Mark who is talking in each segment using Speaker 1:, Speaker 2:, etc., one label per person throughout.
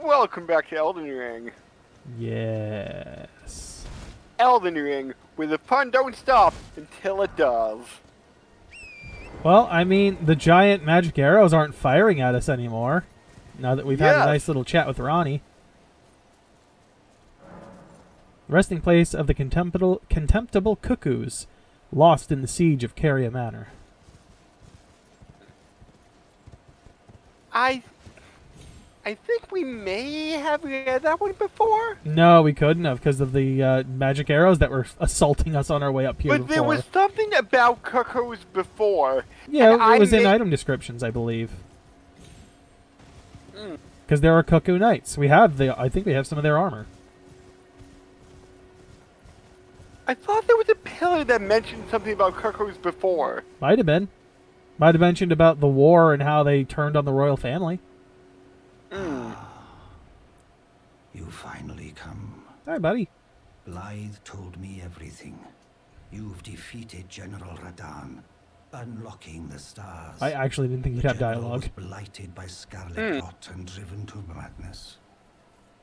Speaker 1: Welcome back to Elden Ring.
Speaker 2: Yes.
Speaker 1: Elden Ring, where the fun don't stop until it does.
Speaker 2: Well, I mean, the giant magic arrows aren't firing at us anymore. Now that we've had a
Speaker 1: Yes.
Speaker 2: nice little chat with Ronnie. Resting place of the contemptible cuckoos, lost in the siege of Caria Manor.
Speaker 1: I think we may have read that one before.
Speaker 2: No, we couldn't have because of the magic arrows that were assaulting us on our way up here
Speaker 1: But
Speaker 2: before.
Speaker 1: there was something about cuckoos before.
Speaker 2: Yeah, it was in item descriptions, I believe. Because there are cuckoo knights. I think we have some of their armor.
Speaker 1: I thought there was a pillar that mentioned something about cuckoos before.
Speaker 2: Might have been. Might have mentioned about the war and how they turned on the royal family.
Speaker 3: You finally come.
Speaker 2: Hi, buddy.
Speaker 3: Blythe told me everything. You've defeated General Radan, unlocking the stars.
Speaker 2: I actually didn't think you'd have dialogue.
Speaker 3: Was blighted by scarlet rot and driven to madness.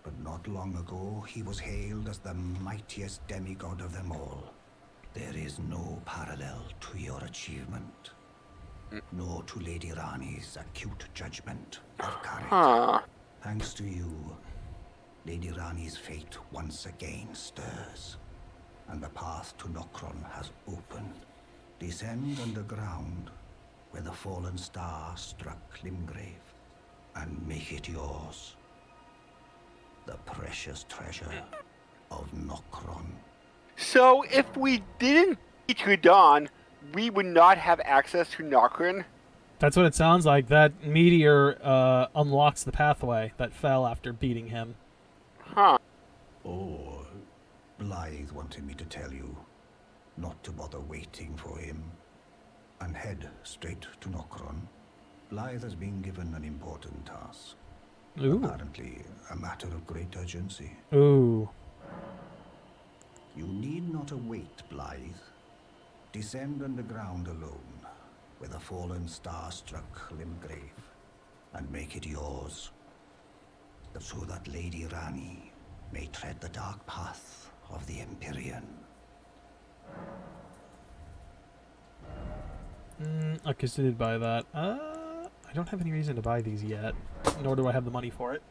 Speaker 3: But not long ago, he was hailed as the mightiest demigod of them all. There is no parallel to your achievement. Nor to Lady Rani's acute judgment of courage. Thanks to you, Lady Rani's fate once again stirs, and the path to Nokron has opened. Descend underground, where the fallen star struck Limgrave, and make it yours. The precious treasure of Nokron.
Speaker 1: So if we didn't beat Radan, we would not have access to Nokron?
Speaker 2: That's what it sounds like. That meteor unlocks the pathway that fell after beating him.
Speaker 1: Huh.
Speaker 3: Oh, Blythe wanted me to tell you not to bother waiting for him and head straight to Nokron. Blythe has been given an important task.
Speaker 2: Ooh.
Speaker 3: Apparently a matter of great urgency.
Speaker 2: Ooh.
Speaker 3: You need not await Blythe. Descend underground alone, where the fallen star struck Limgrave, and make it yours, so that Lady Rani may tread the dark path of the Empyrean.
Speaker 2: I considered buy that. I don't have any reason to buy these yet, nor do I have the money for it.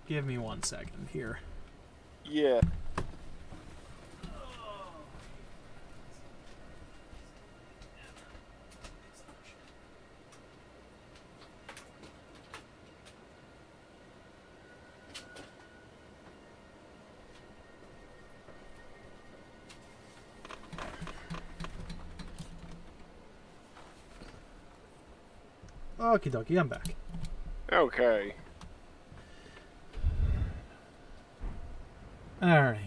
Speaker 2: Give me 1 second here.
Speaker 1: Yeah.
Speaker 2: Okie dokie, I'm back.
Speaker 1: Okay.
Speaker 2: Alrighty.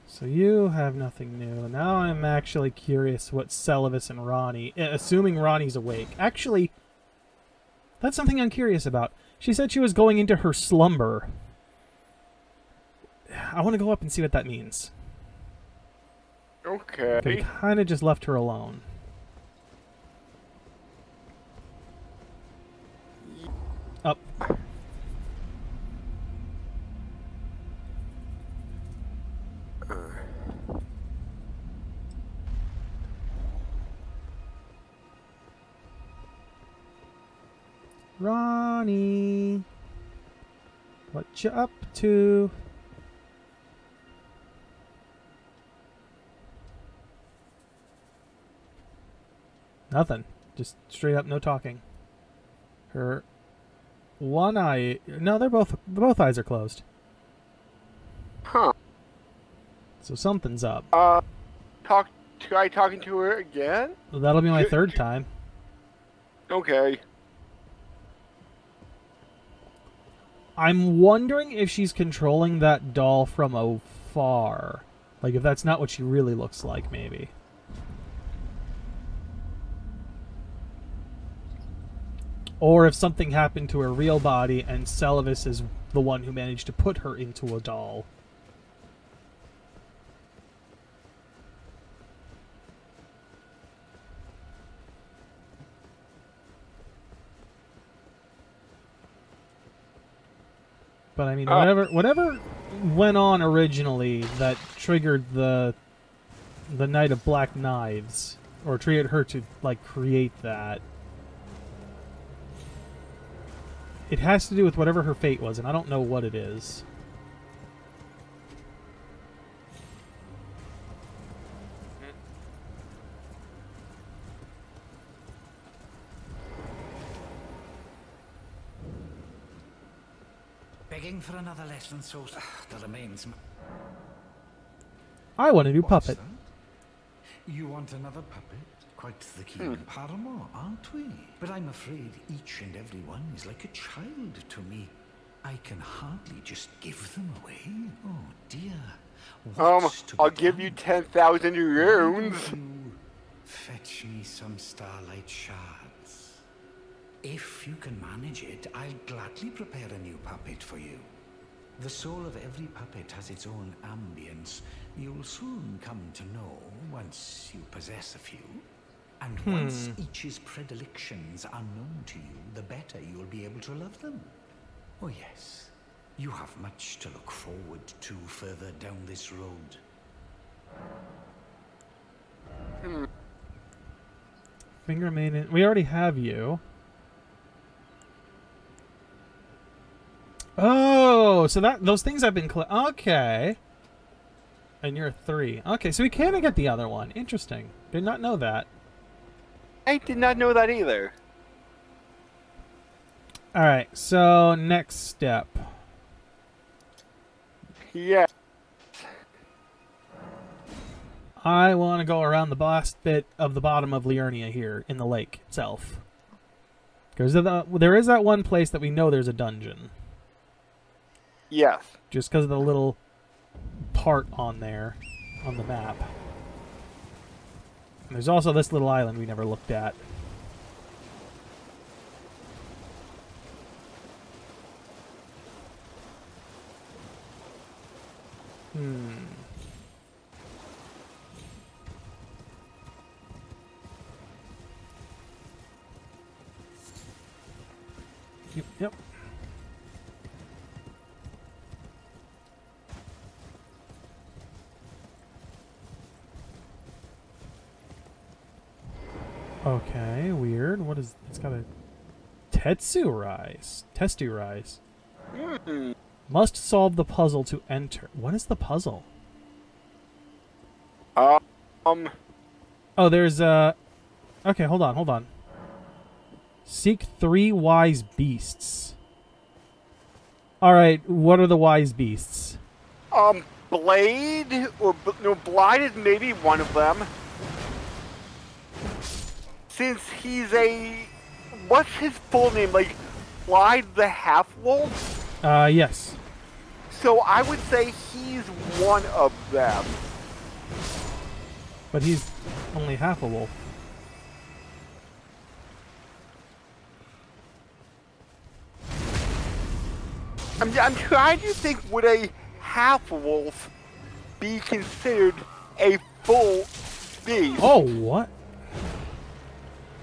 Speaker 2: So you have nothing new. Now I'm actually curious what Celavis and Ronnie... assuming Ronnie's awake. Actually, that's something I'm curious about. She said she was going into her slumber. I want to go up and see what that means.
Speaker 1: Okay.
Speaker 2: We kind of just left her alone. Up. Ronnie, what you up to? Nothing. Just straight up no talking. Her one eye... No, both eyes are closed.
Speaker 1: Huh.
Speaker 2: So something's up.
Speaker 1: Try talking to her again?
Speaker 2: Well, that'll be my third time.
Speaker 1: Okay.
Speaker 2: I'm wondering if she's controlling that doll from afar. Like, if that's not what she really looks like, maybe. Or if something happened to her real body and Celavis is the one who managed to put her into a doll. But I mean, whatever went on originally that triggered the Knight of Black Knives, or triggered her to like create that. It has to do with whatever her fate was, and I don't know what it is.
Speaker 4: Begging for another lesson, so there remains.
Speaker 2: I want a new
Speaker 4: What's
Speaker 2: puppet.
Speaker 4: that? You want another puppet? Quite the keen paramour, aren't we? But I'm afraid each and every one is like a child to me. I can hardly just give them away. Oh dear. What's to be
Speaker 1: I'll give you
Speaker 4: done?
Speaker 1: 10,000 runes.
Speaker 4: Why don't you fetch me some starlight shards? If you can manage it, I'll gladly prepare a new puppet for you. The soul of every puppet has its own ambience. You'll soon come to know once you possess a few. And once each's predilections are known to you, the better you'll be able to love them. Oh yes, you have much to look forward to further down this road.
Speaker 2: Finger Maiden. We already have you. Oh, so those things have been okay. And you're 3. Okay, so we can get the other one. Interesting. Did not know that.
Speaker 1: I did not know that either.
Speaker 2: Alright, so next step.
Speaker 1: Yeah.
Speaker 2: I want to go around the last bit of the bottom of Liurnia here in the lake itself. Because there is that one place that we know there's a dungeon.
Speaker 1: Yes.
Speaker 2: Just because of the little part on there, on the map. And there's also this little island we never looked at. Yep. Okay, weird. What is... It's got a... Testu Rise. Must solve the puzzle to enter. What is the puzzle? Oh, there's okay, hold on. Seek 3 wise beasts. Alright, what are the wise beasts?
Speaker 1: Blade, or no, Blind is maybe one of them. Since he's a... What's his full name? Like, Blind the Half-Wolf?
Speaker 2: Yes.
Speaker 1: So I would say he's one of them.
Speaker 2: But he's only half a wolf.
Speaker 1: I'm trying to think, would a half-wolf be considered a full beast?
Speaker 2: Oh, what?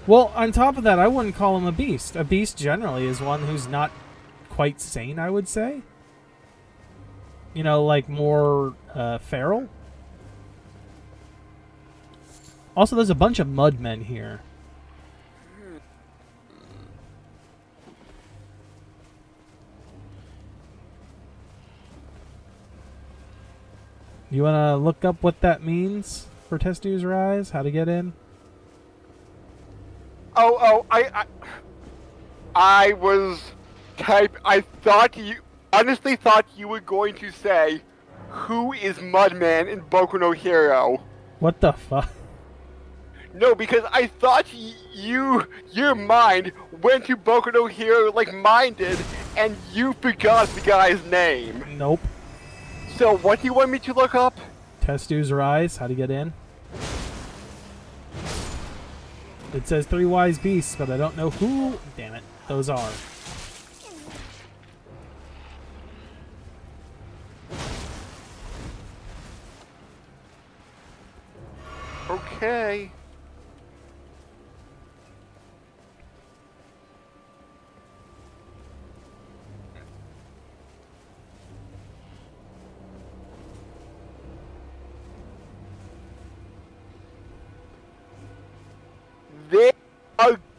Speaker 2: Well, on top of that, I wouldn't call him a beast. A beast generally is one who's not quite sane, I would say. You know, like more feral. Also, there's a bunch of mudmen here. You want to look up what that means for Testu's Rise? How to get in?
Speaker 1: I was I honestly thought you were going to say, who is Mudman in Boku no Hero?
Speaker 2: What the fuck?
Speaker 1: No, because I thought your mind went to Boku no Hero like mine did, and you forgot the guy's name.
Speaker 2: Nope.
Speaker 1: So what do you want me to look up?
Speaker 2: Testu's Rise, how to get in? It says 3 wise beasts, but I don't know who, damn it, those are.
Speaker 1: Okay.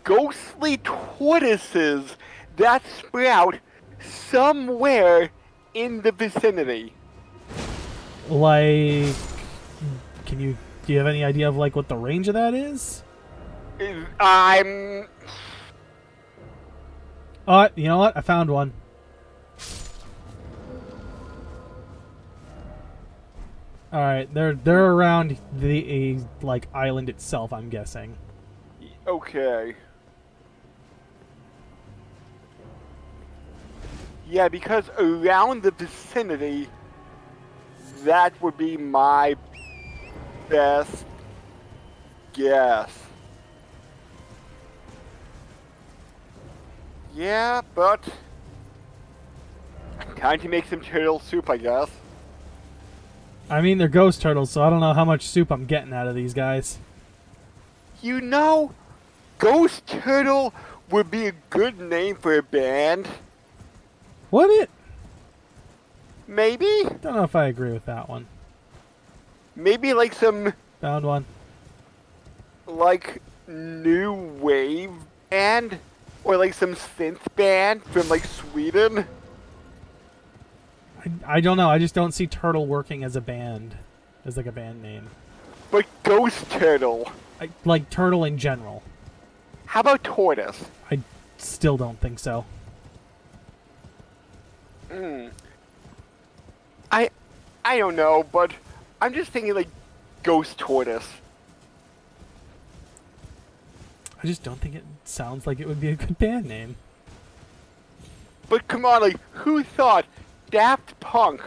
Speaker 1: ghostly tortoises that sprout somewhere in the vicinity.
Speaker 2: Like, do you have any idea of like what the range of that is?
Speaker 1: I'm...
Speaker 2: Oh, you know what? I found one. All right, they're around the like island itself, I'm guessing.
Speaker 1: Okay. Yeah, because around the vicinity, that would be my best guess. Yeah, but time to make some turtle soup, I guess.
Speaker 2: I mean, they're ghost turtles, so I don't know how much soup I'm getting out of these guys.
Speaker 1: You know, Ghost Turtle would be a good name for a band.
Speaker 2: Would it?
Speaker 1: Maybe?
Speaker 2: Don't know if I agree with that one.
Speaker 1: Maybe like some,
Speaker 2: Found one.
Speaker 1: like, new wave band? Or like some synth band from like Sweden?
Speaker 2: I don't know. I just don't see Turtle working as a band, as like a band name.
Speaker 1: But Ghost Turtle.
Speaker 2: Like Turtle in general.
Speaker 1: How about Tortoise?
Speaker 2: I still don't think so.
Speaker 1: I don't know, but I'm just thinking like Ghost Tortoise.
Speaker 2: I just don't think it sounds like it would be a good band name.
Speaker 1: But come on, like, who thought Daft Punk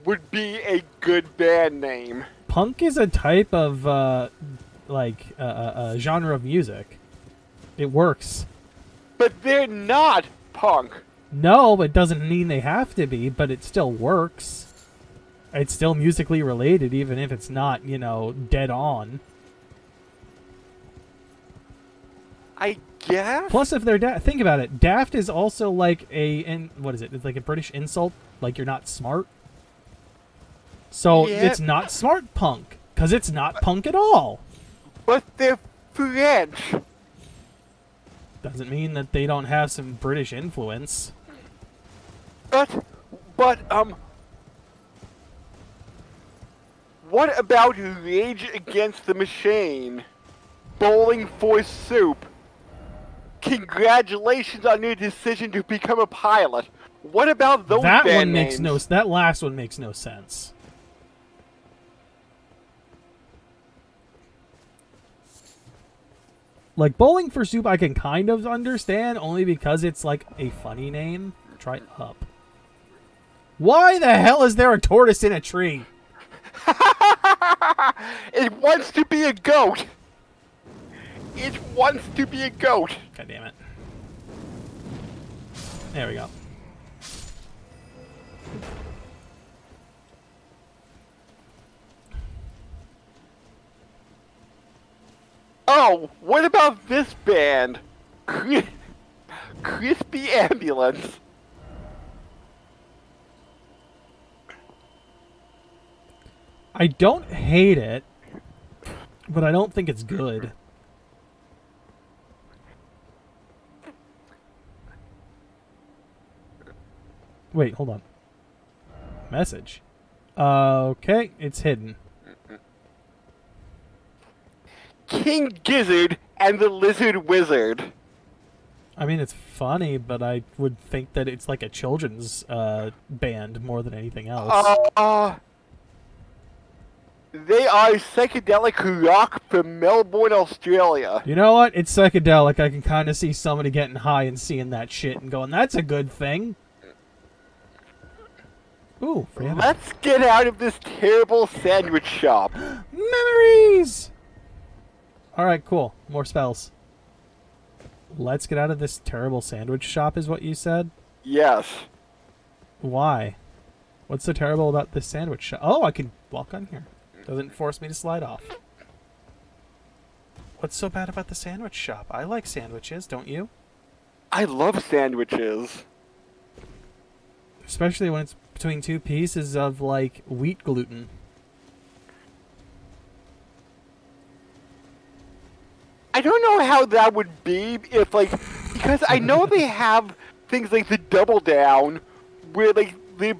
Speaker 1: would be a good band name?
Speaker 2: Punk is a type of, genre of music. It works.
Speaker 1: But they're not punk.
Speaker 2: No, it doesn't mean they have to be, but it still works. It's still musically related, even if it's not, you know, dead on.
Speaker 1: I guess?
Speaker 2: Plus, if they're think about it, daft is also like what is it? It's like a British insult, like you're not smart. So
Speaker 1: Yeah.
Speaker 2: it's not smart punk, because it's not punk at all.
Speaker 1: But they're French.
Speaker 2: Doesn't mean that they don't have some British influence.
Speaker 1: But, what about Rage Against the Machine? Bowling for Soup? Congratulations on your decision to become a pilot. What about those
Speaker 2: That
Speaker 1: band
Speaker 2: one makes
Speaker 1: names?
Speaker 2: that last one makes no sense. Like Bowling for Soup I can kind of understand, only because it's like a funny name. Try up. Why the hell is there a tortoise in a tree?
Speaker 1: It wants to be a goat. It wants to be a goat.
Speaker 2: God damn it. There we go.
Speaker 1: Oh, what about this band? Crispy Ambulance.
Speaker 2: I don't hate it, but I don't think it's good. Wait, hold on. Message. Okay, it's hidden.
Speaker 1: King Gizzard and the Lizard Wizard.
Speaker 2: I mean, it's funny, but I would think that it's like a children's band more than anything else.
Speaker 1: They are psychedelic rock from Melbourne, Australia.
Speaker 2: You know what? It's psychedelic. I can kind of see somebody getting high and seeing that shit and going, that's a good thing. Ooh,
Speaker 1: let's get out of this terrible sandwich shop.
Speaker 2: Memories! Alright, cool. More spells. Let's get out of this terrible sandwich shop is what you said?
Speaker 1: Yes.
Speaker 2: Why? What's so terrible about this sandwich shop? Oh, I can walk on here. Doesn't force me to slide off. What's so bad about the sandwich shop? I like sandwiches, don't you?
Speaker 1: I love sandwiches.
Speaker 2: Especially when it's between two pieces of, like, wheat gluten.
Speaker 1: I don't know how that would be if like because I know they have things like the double down where like the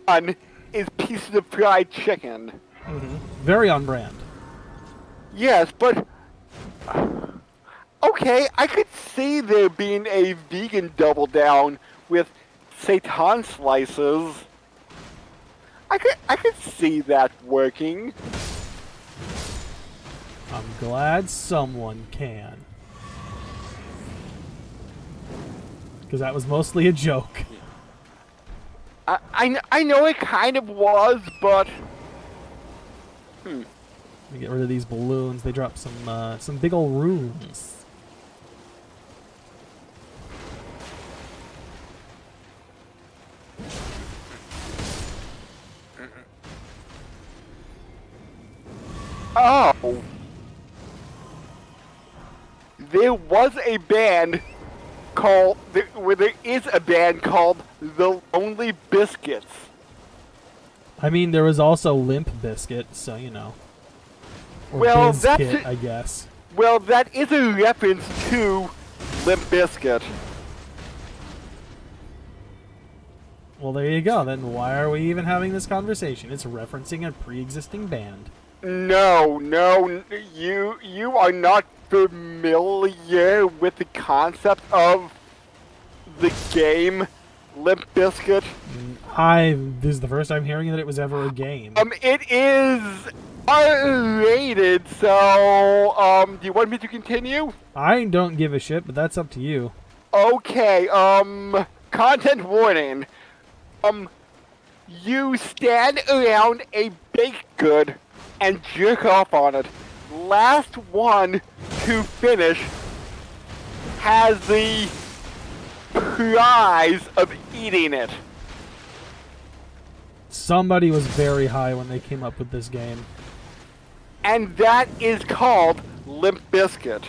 Speaker 1: bun is pieces of fried chicken.
Speaker 2: Very on brand.
Speaker 1: Yes, but okay, I could see there being a vegan double down with seitan slices. I could see that working.
Speaker 2: I'm glad someone can. Because that was mostly a joke.
Speaker 1: I know it kind of was, but
Speaker 2: Let me get rid of these balloons. They drop some big old runes.
Speaker 1: oh, there was a band called there is a band called the Lonely Biscuits.
Speaker 2: I mean, there was also Limp Bizkit, so you know. Or
Speaker 1: Well,
Speaker 2: Bizkit, I guess.
Speaker 1: Well, that is a reference to Limp Bizkit.
Speaker 2: Well, there you go. Then why are we even having this conversation? It's referencing a pre-existing band.
Speaker 1: No, you are not familiar with the concept of the game Limp Bizkit.
Speaker 2: This is the first time hearing that it was ever a game.
Speaker 1: It is R-rated, so, do you want me to continue?
Speaker 2: I don't give a shit, but that's up to you.
Speaker 1: Okay, content warning. You stand around a baked good and jerk off on it. Last one to finish has the prize of eating it.
Speaker 2: Somebody was very high when they came up with this game.
Speaker 1: And that is called Limp Bizkit.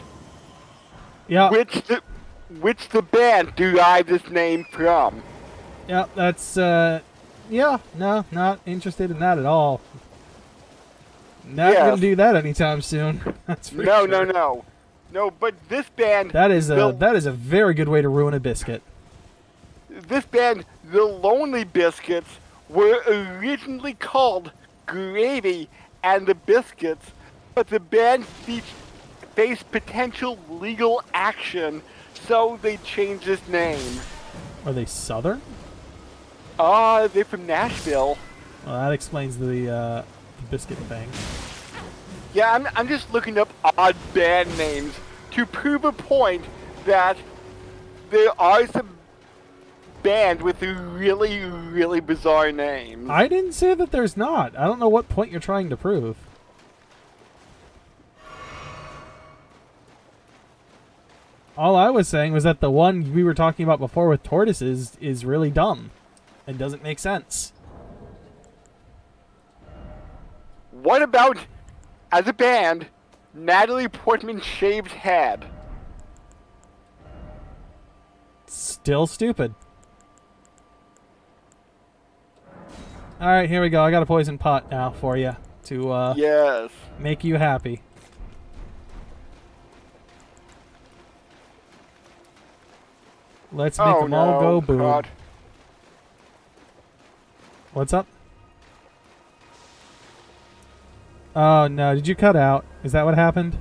Speaker 2: Yeah.
Speaker 1: Which the band derived its name from.
Speaker 2: Yeah, that's, yeah, no, not interested in that at all. Not
Speaker 1: Yes.
Speaker 2: gonna do that anytime soon. That's for
Speaker 1: No,
Speaker 2: sure.
Speaker 1: No, but this band...
Speaker 2: That is a very good way to ruin a biscuit.
Speaker 1: This band, the Lonely Biscuits, were originally called Gravy and the Biscuits, but the band faced potential legal action, so they changed its name.
Speaker 2: Are they Southern?
Speaker 1: They're from Nashville.
Speaker 2: Well, that explains the biscuit thing.
Speaker 1: Yeah, I'm just looking up odd band names to prove a point that there are some bands with really, really bizarre names.
Speaker 2: I didn't say that there's not. I don't know what point you're trying to prove. All I was saying was that the one we were talking about before with tortoises is really dumb and doesn't make sense.
Speaker 1: What about, as a band, Natalie Portman's shaved head?
Speaker 2: Still stupid. Alright, here we go. I got a poison pot now for you to
Speaker 1: Yes.
Speaker 2: make you happy. Let's make them all go boom.
Speaker 1: God.
Speaker 2: What's up? Oh no, did you cut out? Is that what happened?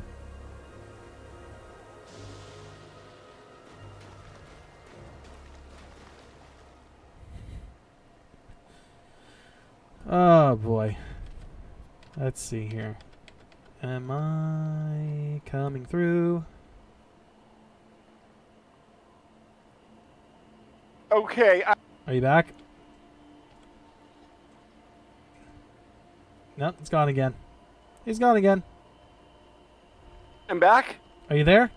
Speaker 2: Oh boy. Let's see here. Am I coming through?
Speaker 1: Okay,
Speaker 2: Are you back? Nope, it's gone again. He's gone again.
Speaker 1: I'm back.
Speaker 2: Are you there?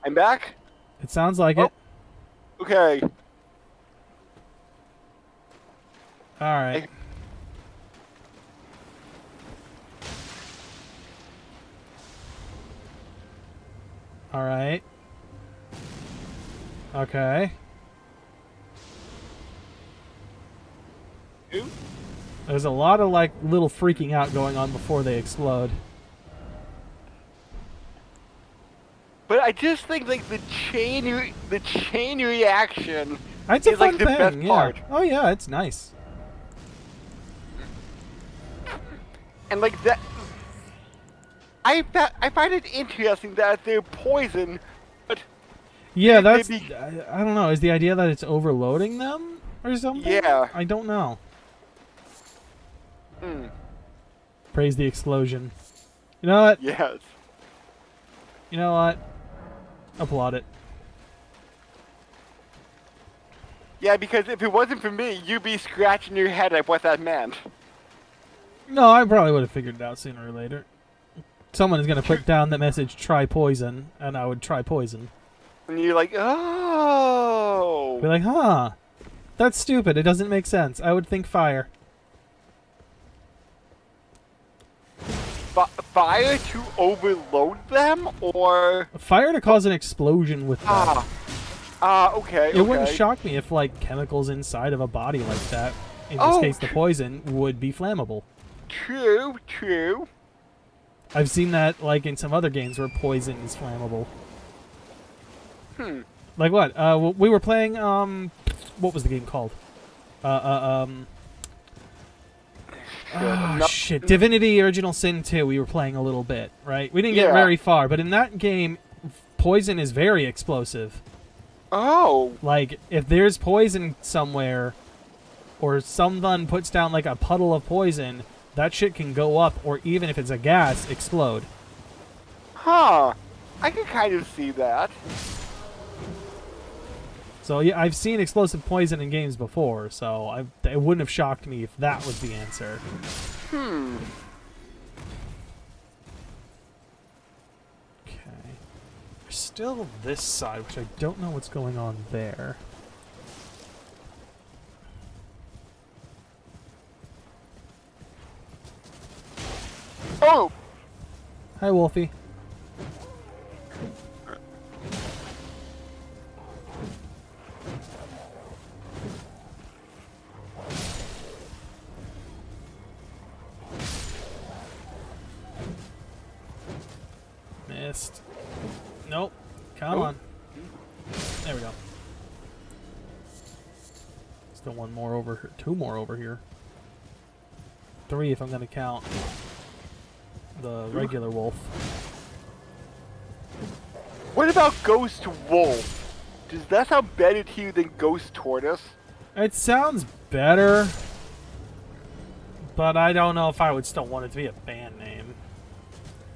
Speaker 1: I'm back.
Speaker 2: It sounds like
Speaker 1: Oh.
Speaker 2: it.
Speaker 1: Okay.
Speaker 2: Alright. Alright. Okay.
Speaker 1: Ooh.
Speaker 2: There's a lot of like little freaking out going on before they explode.
Speaker 1: But I just think like the chain reaction
Speaker 2: It's a
Speaker 1: is
Speaker 2: fun
Speaker 1: like the
Speaker 2: thing,
Speaker 1: best
Speaker 2: yeah.
Speaker 1: part.
Speaker 2: Oh yeah, it's nice.
Speaker 1: And like that, I find it interesting that they're poison, but
Speaker 2: Yeah,
Speaker 1: they
Speaker 2: that's... I don't know. Is the idea that it's overloading them or something?
Speaker 1: Yeah.
Speaker 2: I don't know.
Speaker 1: Mm,
Speaker 2: Praise the explosion. You know what?
Speaker 1: yes.
Speaker 2: You know what? Applaud it.
Speaker 1: Yeah, because if it wasn't for me, you'd be scratching your head at what that meant.
Speaker 2: No, I probably would have figured it out sooner or later. Someone is going to put down the message, try poison, and I would try poison.
Speaker 1: And you're like, oh.
Speaker 2: Be like, huh, that's stupid. It doesn't make sense. I would think fire.
Speaker 1: Fire to overload them, or
Speaker 2: Fire to cause an explosion with them.
Speaker 1: Okay.
Speaker 2: It wouldn't shock me if, like, chemicals inside of a body like that, in this case the poison, would be flammable.
Speaker 1: True.
Speaker 2: I've seen that, like, in some other games where poison is flammable. Like what? We were playing, what was the game called? Shit. Divinity Original Sin 2, we were playing a little bit, right? We didn't get very far, but in that game, poison is very explosive.
Speaker 1: Oh.
Speaker 2: Like, if there's poison somewhere, or someone puts down, like, a puddle of poison, that shit can go up, or even if it's a gas, explode.
Speaker 1: Huh. I can kind of see that.
Speaker 2: So, yeah, I've seen explosive poison in games before, so it wouldn't have shocked me if that was the answer. Okay. There's still this side, which I don't know what's going on there.
Speaker 1: Oh!
Speaker 2: Hi, Wolfie. Missed. Nope. Come on. There we go. Still one more over here. Two more over here. Three if I'm going to count the regular wolf.
Speaker 1: What about Ghost Wolf? Does that sound better to you than Ghost Tortoise?
Speaker 2: It sounds better, but I don't know if I would still want it to be a band name.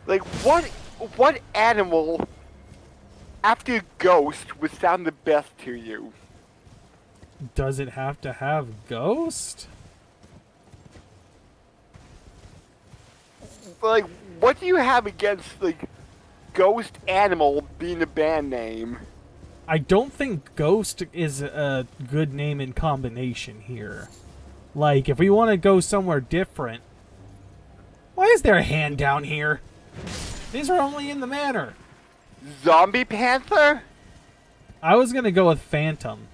Speaker 1: Like, what animal after Ghost would sound the best to you?
Speaker 2: Does it have to have ghost?
Speaker 1: Like, what do you have against, like, Ghost Animal being a band name?
Speaker 2: I don't think ghost is a good name in combination here. Like, if we want to go somewhere different... Why is there a hand down here? These are only in the manor.
Speaker 1: Zombie Panther?
Speaker 2: I was going to go with phantom.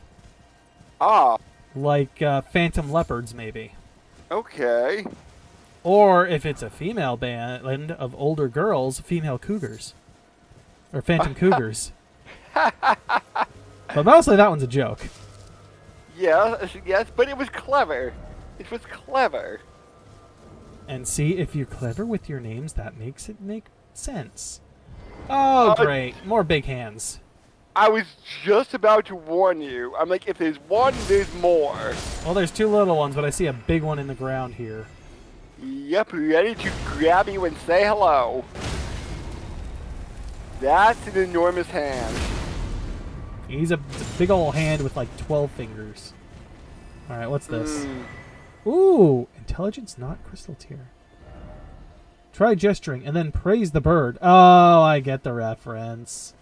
Speaker 1: Ah.
Speaker 2: Like, phantom leopards, maybe.
Speaker 1: Okay.
Speaker 2: Or, if it's a female band of older girls, female cougars. Or phantom cougars. But mostly that one's a joke.
Speaker 1: Yes, but it was clever. It was clever.
Speaker 2: And see, if you're clever with your names, that makes it make sense. Oh, great. More big hands.
Speaker 1: I was just about to warn you. I'm like, if there's one, there's more.
Speaker 2: Well, there's two little ones, but I see a big one in the ground here.
Speaker 1: Yep, ready to grab you and say hello. That's an enormous hand.
Speaker 2: He's a big old hand with like 12 fingers. Alright, what's this? Ooh, intelligence not crystal tier. Try gesturing and then praise the bird. Oh, I get the reference.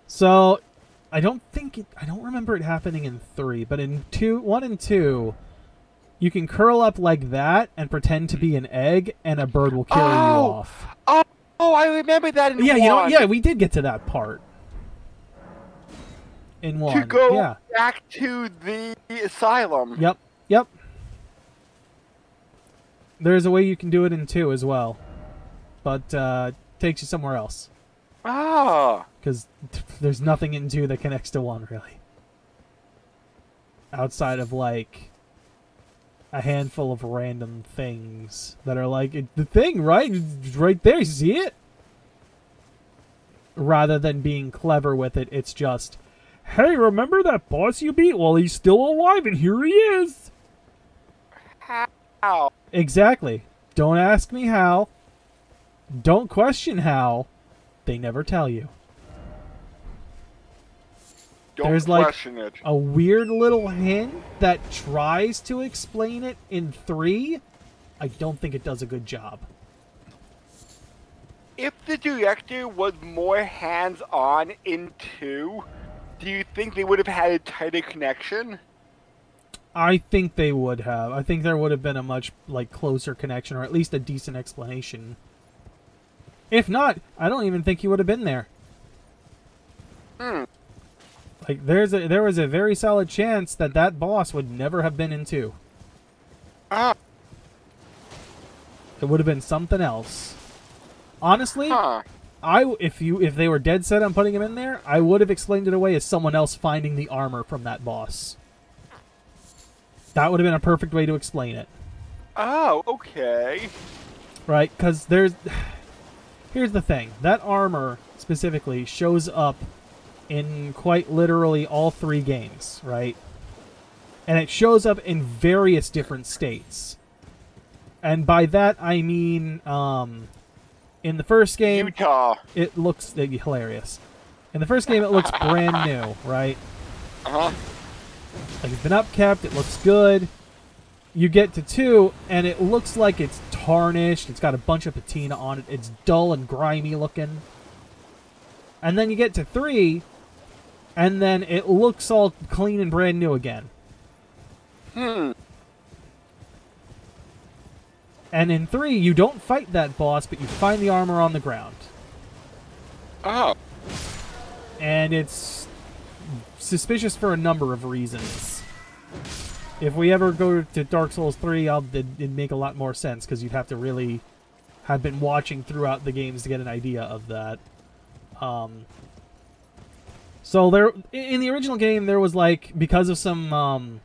Speaker 2: So, I don't remember it happening in 3, but in 1 and 2, you can curl up like that and pretend to be an egg, and a bird will carry you off.
Speaker 1: Oh, I remember that in 1.
Speaker 2: Yeah, we did get to that part. In 1.
Speaker 1: To go back to the asylum.
Speaker 2: Yep. There's a way you can do it in 2 as well. but takes you somewhere else.
Speaker 1: Ah.
Speaker 2: Because there's nothing in 2 that connects to 1, really. Outside of, like, a handful of random things that are like, the thing, right? It's right there, you see it? Rather than being clever with it, it's just, hey, remember that boss you beat? Well, he's still alive, and here he is!
Speaker 1: How?
Speaker 2: Exactly. Don't ask me how. Don't question how. They never tell you.
Speaker 1: Don't
Speaker 2: There's like
Speaker 1: question it.
Speaker 2: a weird little hint that tries to explain it in 3. I don't think it does a good job.
Speaker 1: If the director was more hands-on in 2, do you think they would have had a tighter connection?
Speaker 2: I think they would have. I think there would have been a much like closer connection, or at least a decent explanation. If not, I don't even think he would have been there. Like there was a very solid chance that that boss would never have been in 2.
Speaker 1: Ah.
Speaker 2: It would have been something else. Honestly, if they were dead set on putting him in there, I would have explained it away as someone else finding the armor from that boss. That would have been a perfect way to explain it.
Speaker 1: Oh, okay.
Speaker 2: Right, because here's the thing. That armor, specifically, shows up in quite literally all 3 games, right? And it shows up in various different states. And by that, I mean, in the first game,
Speaker 1: Utah.
Speaker 2: it looks hilarious. In the first game, it looks brand new, right?
Speaker 1: Uh-huh.
Speaker 2: Like, it's been upkept, it looks good. You get to 2, and it looks like it's tarnished, it's got a bunch of patina on it, it's dull and grimy looking. And then you get to 3, and then it looks all clean and brand new again. And in 3, you don't fight that boss, but you find the armor on the ground.
Speaker 1: Oh.
Speaker 2: And it's suspicious for a number of reasons. If we ever go to Dark Souls 3, it'd make a lot more sense, because you'd have to really have been watching throughout the games to get an idea of that. So there, in the original game, there was like, because of some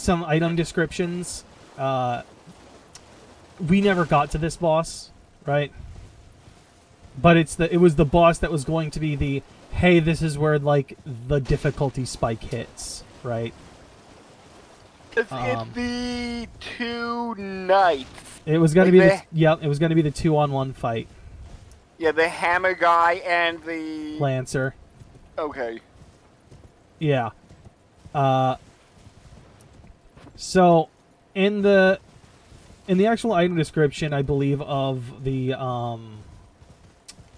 Speaker 2: item descriptions, we never got to this boss, right? But it was the boss that was going to be the, hey, this is where like the difficulty spike hits, right?
Speaker 1: It's the 2 knights.
Speaker 2: It was going to be it was going to be the 2-on-1 fight.
Speaker 1: Yeah, the hammer guy and the
Speaker 2: Lancer.
Speaker 1: Okay.
Speaker 2: Yeah. So in the actual item description, I believe, of the oh,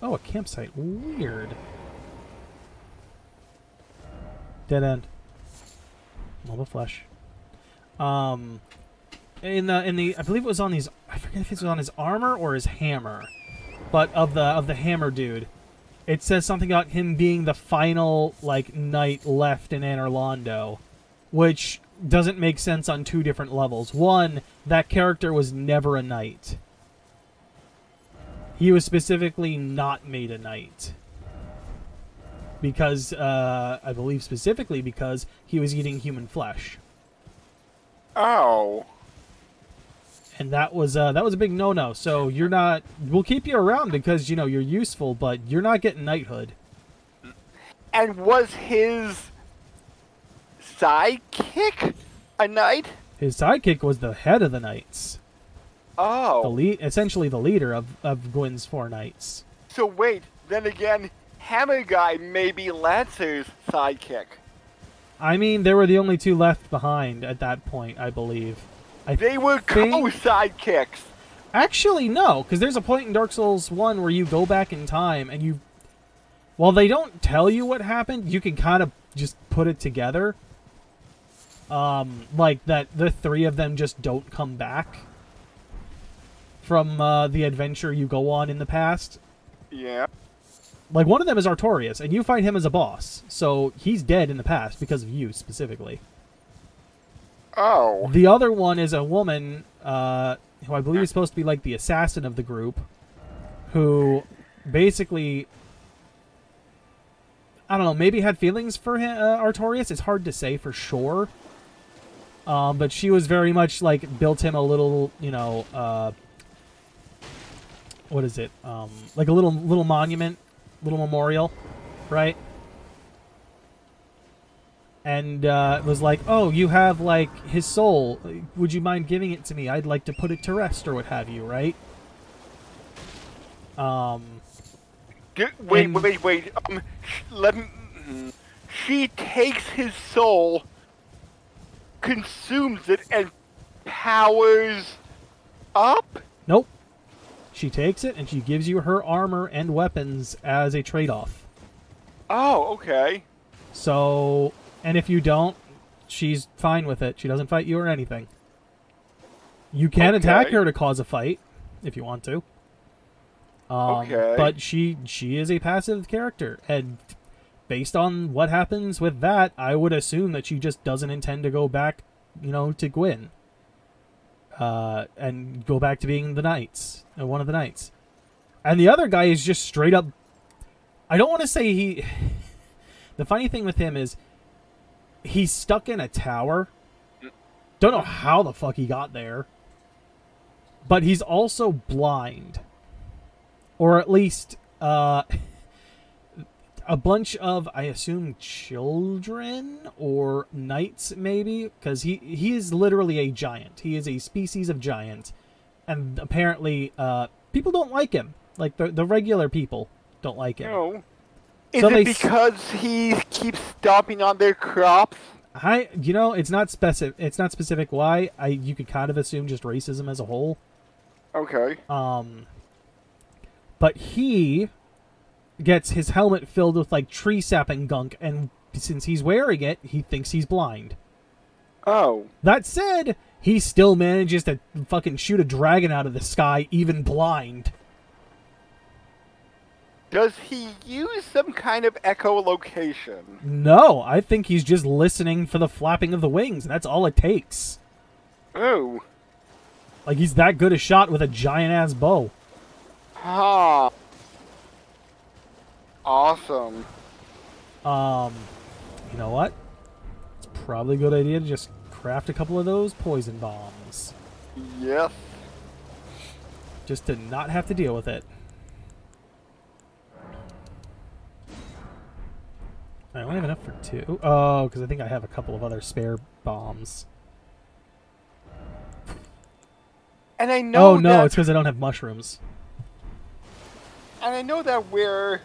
Speaker 2: a campsite. Weird. Dead end. Mob of flesh. In the I believe it was on these, I forget if it was on his armor or his hammer, but of the hammer dude, it says something about him being the final like knight left in Anor Londo, which doesn't make sense on 2 different levels. One, that character was never a knight. He was specifically not made a knight. Because, I believe specifically because he was eating human flesh.
Speaker 1: Oh.
Speaker 2: And that was a big no-no. So you're not, we'll keep you around because, you know, you're useful, but you're not getting knighthood.
Speaker 1: And was his sidekick a knight?
Speaker 2: His sidekick was the head of the knights.
Speaker 1: Oh.
Speaker 2: Essentially the leader of Gwyn's 4 knights.
Speaker 1: So wait, then again, Hammer Guy may be Lancer's sidekick.
Speaker 2: I mean, there were the only 2 left behind at that point, I believe.
Speaker 1: They were co-sidekicks.
Speaker 2: Actually, no, because there's a point in Dark Souls 1 where you go back in time and you... While they don't tell you what happened, you can kind of just put it together. Like that the 3 of them just don't come back from the adventure you go on in the past.
Speaker 1: Yeah.
Speaker 2: Like, one of them is Artorias, and you fight him as a boss. So, he's dead in the past because of you, specifically.
Speaker 1: Oh.
Speaker 2: The other one is a woman who I believe is supposed to be like the assassin of the group, who basically, I don't know, maybe had feelings for him, Artorias. It's hard to say for sure. But she was very much like built him a little, you know, what is it? Like a little monument, little memorial, right? And it was like, oh, you have like his soul. Would you mind giving it to me? I'd like to put it to rest or what have you, right?
Speaker 1: Wait. Let me. She takes his soul, consumes it, and powers up?
Speaker 2: Nope. She takes it and she gives you her armor and weapons as a trade-off.
Speaker 1: Oh, okay.
Speaker 2: So, and if you don't, she's fine with it. She doesn't fight you or anything. You can attack her to cause a fight if you want to. But she is a passive character, and based on what happens with that, I would assume that she just doesn't intend to go back, you know, to Gwyn. And go back to being the knights, one of the knights. And the other guy is just straight up... I don't want to say he... The funny thing with him is he's stuck in a tower. Don't know how the fuck he got there. But he's also blind. Or at least a bunch of, I assume, children or knights, maybe? Because he is literally a giant. He is a species of giant. And apparently people don't like him. Like, the regular people don't like him.
Speaker 1: No. Is it because he keeps stomping on their crops?
Speaker 2: You know, it's not specific why. You could kind of assume just racism as a whole.
Speaker 1: Okay.
Speaker 2: But he gets his helmet filled with, like, tree sap and gunk, and since he's wearing it, he thinks he's blind.
Speaker 1: Oh.
Speaker 2: That said, he still manages to fucking shoot a dragon out of the sky, even blind.
Speaker 1: Does he use some kind of echolocation?
Speaker 2: No, I think he's just listening for the flapping of the wings, and that's all it takes.
Speaker 1: Oh.
Speaker 2: Like, he's that good a shot with a giant-ass bow.
Speaker 1: Huh. Awesome.
Speaker 2: You know what? It's probably a good idea to just craft a couple of those poison bombs.
Speaker 1: Yes.
Speaker 2: Just to not have to deal with it. I only have enough for 2. Oh, because I think I have a couple of other spare bombs.
Speaker 1: And I know
Speaker 2: Oh, no, it's because I don't have mushrooms.
Speaker 1: And I know that we're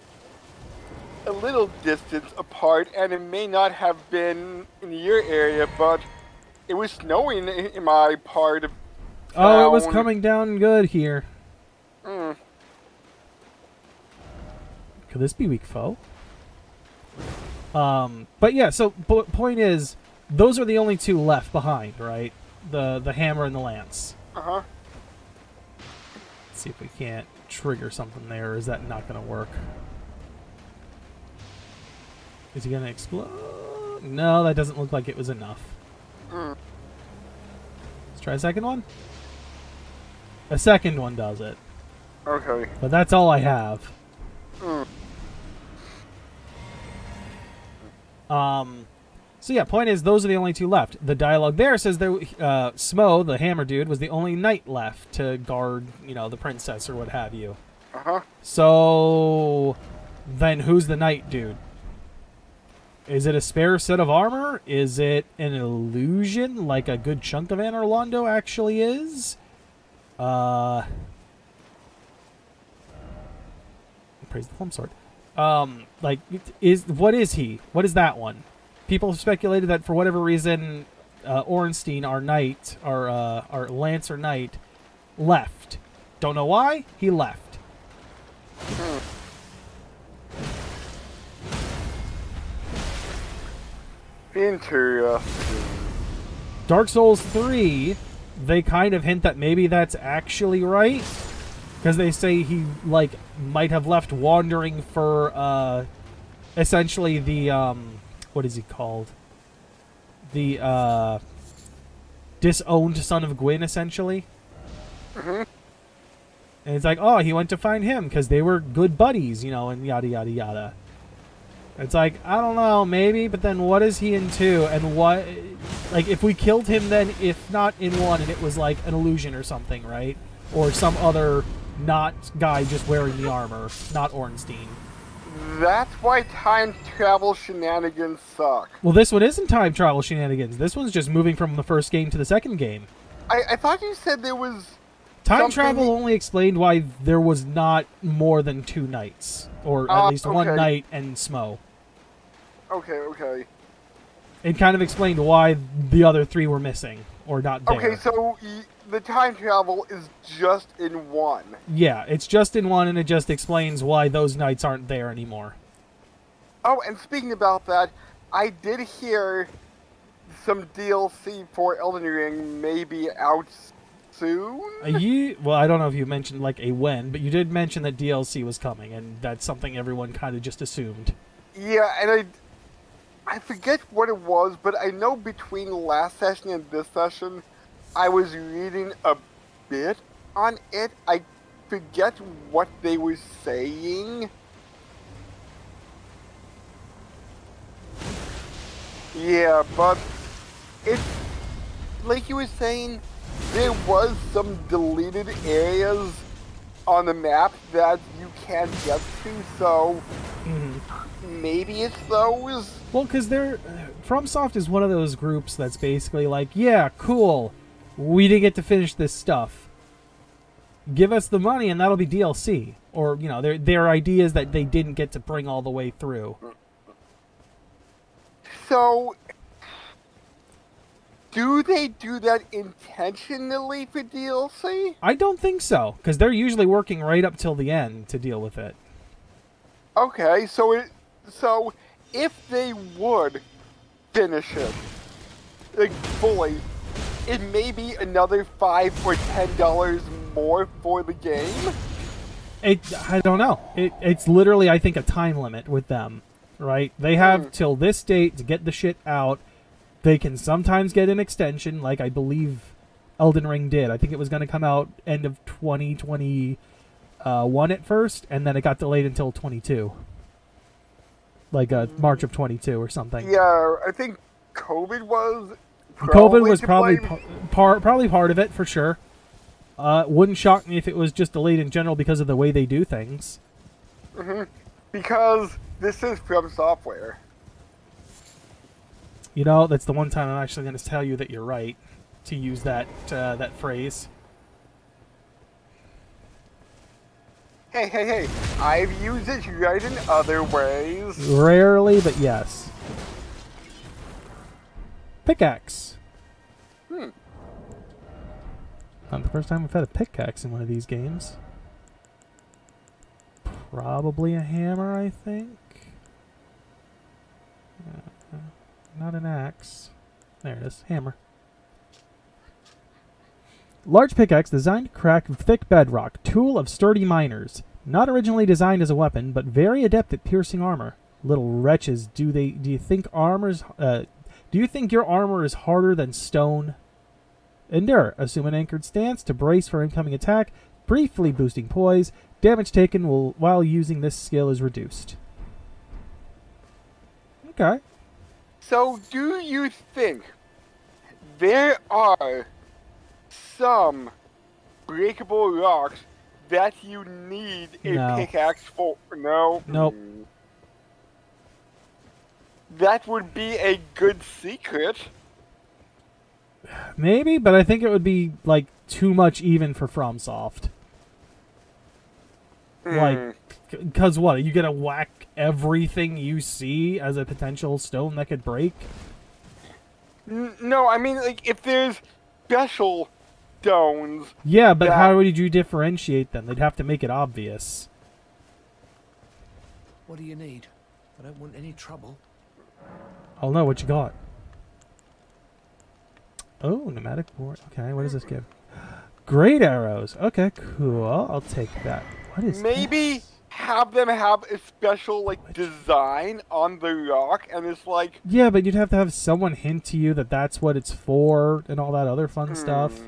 Speaker 1: a little distance apart, and it may not have been in your area, but it was snowing in my part of town.
Speaker 2: Oh, it was coming down good here.
Speaker 1: Mm.
Speaker 2: Could this be weak foe? But yeah, so point is, those are the only 2 left behind, right? The hammer and the lance.
Speaker 1: Uh-huh.
Speaker 2: Let's see if we can't trigger something there, or is that not going to work? Is he going to explode? No, that doesn't look like it was enough.
Speaker 1: Mm.
Speaker 2: Let's try a second one. A second one does it.
Speaker 1: Okay.
Speaker 2: But that's all I have.
Speaker 1: Mm.
Speaker 2: So yeah, point is, those are the only 2 left. The dialogue there says there, Smo, the hammer dude, was the only knight left to guard, you know, the princess or what have you.
Speaker 1: Uh-huh.
Speaker 2: So then who's the knight dude? Is it a spare set of armor? Is it an illusion like a good chunk of Anor Londo actually is? Praise the plum sword. Like, what is he? What is that one? People have speculated that for whatever reason, Ornstein, our knight, our lancer knight, left. Don't know why. He left.
Speaker 1: Interesting.
Speaker 2: Dark Souls 3, they kind of hint that maybe that's actually right. Because they say he, like, might have left wandering for, essentially the, what is he called? The, disowned son of Gwyn, essentially.
Speaker 1: Mm-hmm.
Speaker 2: And it's like, oh, he went to find him because they were good buddies, you know, and yada, yada, yada. It's like, I don't know, maybe, but then what is he into? And what, like, if we killed him then, if not in 1, and it was like an illusion or something, right? Or some other not guy just wearing the armor, not Ornstein.
Speaker 1: That's why time travel shenanigans suck.
Speaker 2: Well, this one isn't time travel shenanigans. This one's just moving from the first game to the second game.
Speaker 1: I thought you said there was...
Speaker 2: Time travel only explained why there was not more than 2 nights. Or at least
Speaker 1: okay.
Speaker 2: 1 night and Smo.
Speaker 1: Okay.
Speaker 2: It kind of explained why the other 3 were missing. Or not there.
Speaker 1: Okay, so the time travel is just in 1.
Speaker 2: Yeah, it's just in 1, and it just explains why those nights aren't there anymore.
Speaker 1: Oh, and speaking about that, I did hear some DLC for Elden Ring may be out soon?
Speaker 2: Well, I don't know if you mentioned, like, a when, but you did mention that DLC was coming, and that's something everyone kind of just assumed.
Speaker 1: Yeah, and I forget what it was, but I know between last session and this session, I was reading a bit on it. I forget what they were saying. Yeah, but it's like you were saying, there was some deleted areas on the map that you can't get to, so maybe it's those.
Speaker 2: Well, because FromSoft is one of those groups that's basically like, yeah, cool, we didn't get to finish this stuff. Give us the money and that'll be DLC. Or, you know, their ideas that they didn't get to bring all the way through.
Speaker 1: So, do they do that intentionally for DLC?
Speaker 2: I don't think so, because they're usually working right up till the end to deal with it.
Speaker 1: Okay, so if they would finish it, like, fully, it may be another $5 or $10 more for the game?
Speaker 2: I don't know. It's literally, I think, a time limit with them, right? They have till this date to get the shit out. They can sometimes get an extension, like I believe Elden Ring did. I think it was going to come out end of 2021 at first, and then it got delayed until 22. Like March of 22 or something.
Speaker 1: Yeah, I think COVID was
Speaker 2: probably part of it, for sure. Wouldn't shock me if it was just delayed in general because of the way they do things.
Speaker 1: Because this is From Software.
Speaker 2: You know, that's the one time I'm actually going to tell you that you're right, to use that that phrase.
Speaker 1: Hey, I've used it right in other ways.
Speaker 2: Rarely, but yes. Pickaxe. Not the first time I've had a pickaxe in one of these games. Probably a hammer, I think. Not an axe. There it is. Hammer. Large pickaxe designed to crack thick bedrock. Tool of sturdy miners. Not originally designed as a weapon, but very adept at piercing armor. Little wretches, do you think your armor is harder than stone? Endure. Assume an anchored stance to brace for incoming attack, briefly boosting poise. Damage taken while using this skill is reduced. Okay.
Speaker 1: So, do you think there are some breakable rocks that you need a pickaxe for? No?
Speaker 2: Nope.
Speaker 1: That would be a good secret.
Speaker 2: Maybe, but I think it would be, like, too much even for FromSoft. Like, because what? Are you going to whack everything you see as a potential stone that could break?
Speaker 1: No, I mean, like, if there's special stones...
Speaker 2: Yeah, but how would you differentiate them? They'd have to make it obvious.
Speaker 5: What do you need? I don't want any trouble.
Speaker 2: I'll know what you got. Oh, pneumatic board. Okay, what does this give? Great arrows. Okay, cool. I'll take that. What is
Speaker 1: Maybe
Speaker 2: this?
Speaker 1: have them have a special, like, design on the rock, and it's like...
Speaker 2: Yeah, but you'd have to have someone hint to you that that's what it's for, and all that other fun stuff.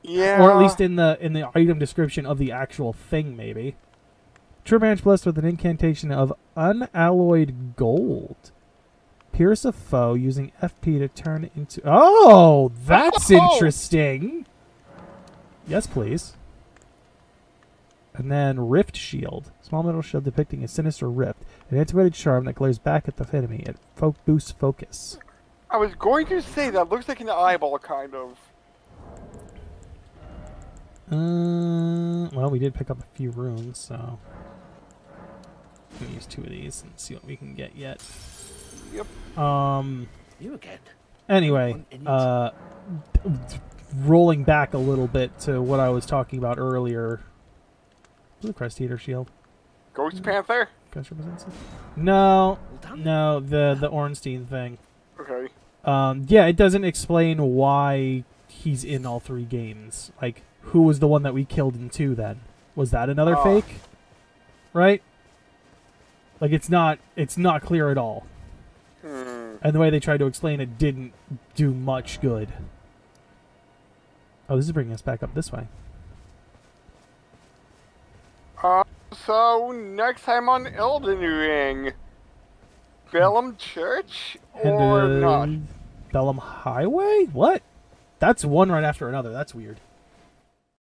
Speaker 1: Yeah.
Speaker 2: Or at least in the item description of the actual thing, maybe. True branch blessed with an incantation of unalloyed gold. Pierce a foe using FP to turn into... Oh, that's interesting. Yes, please. And then Rift Shield. Small metal shield depicting a sinister rift. An activated charm that glares back at the enemy. It boosts focus.
Speaker 1: I was going to say that looks like an eyeball, kind of.
Speaker 2: Well, we did pick up a few runes, so... I'm gonna use 2 of these and see what we can get yet.
Speaker 1: Yep.
Speaker 5: You again.
Speaker 2: Anyway, rolling back a little bit to what I was talking about earlier. Blue Crest Eater Shield.
Speaker 1: Ghost Panther?
Speaker 2: Ghost represents it? No, no, the Ornstein thing.
Speaker 1: Okay.
Speaker 2: Yeah, it doesn't explain why he's in all 3 games. Like, who was the one that we killed in 2 then? Was that another fake? Right? Like, it's not clear at all. And the way they tried to explain it didn't do much good. Oh, this is bringing us back up this way.
Speaker 1: So, next time on Elden Ring, Bellum Church or not?
Speaker 2: Bellum Highway? What? That's one right after another. That's weird.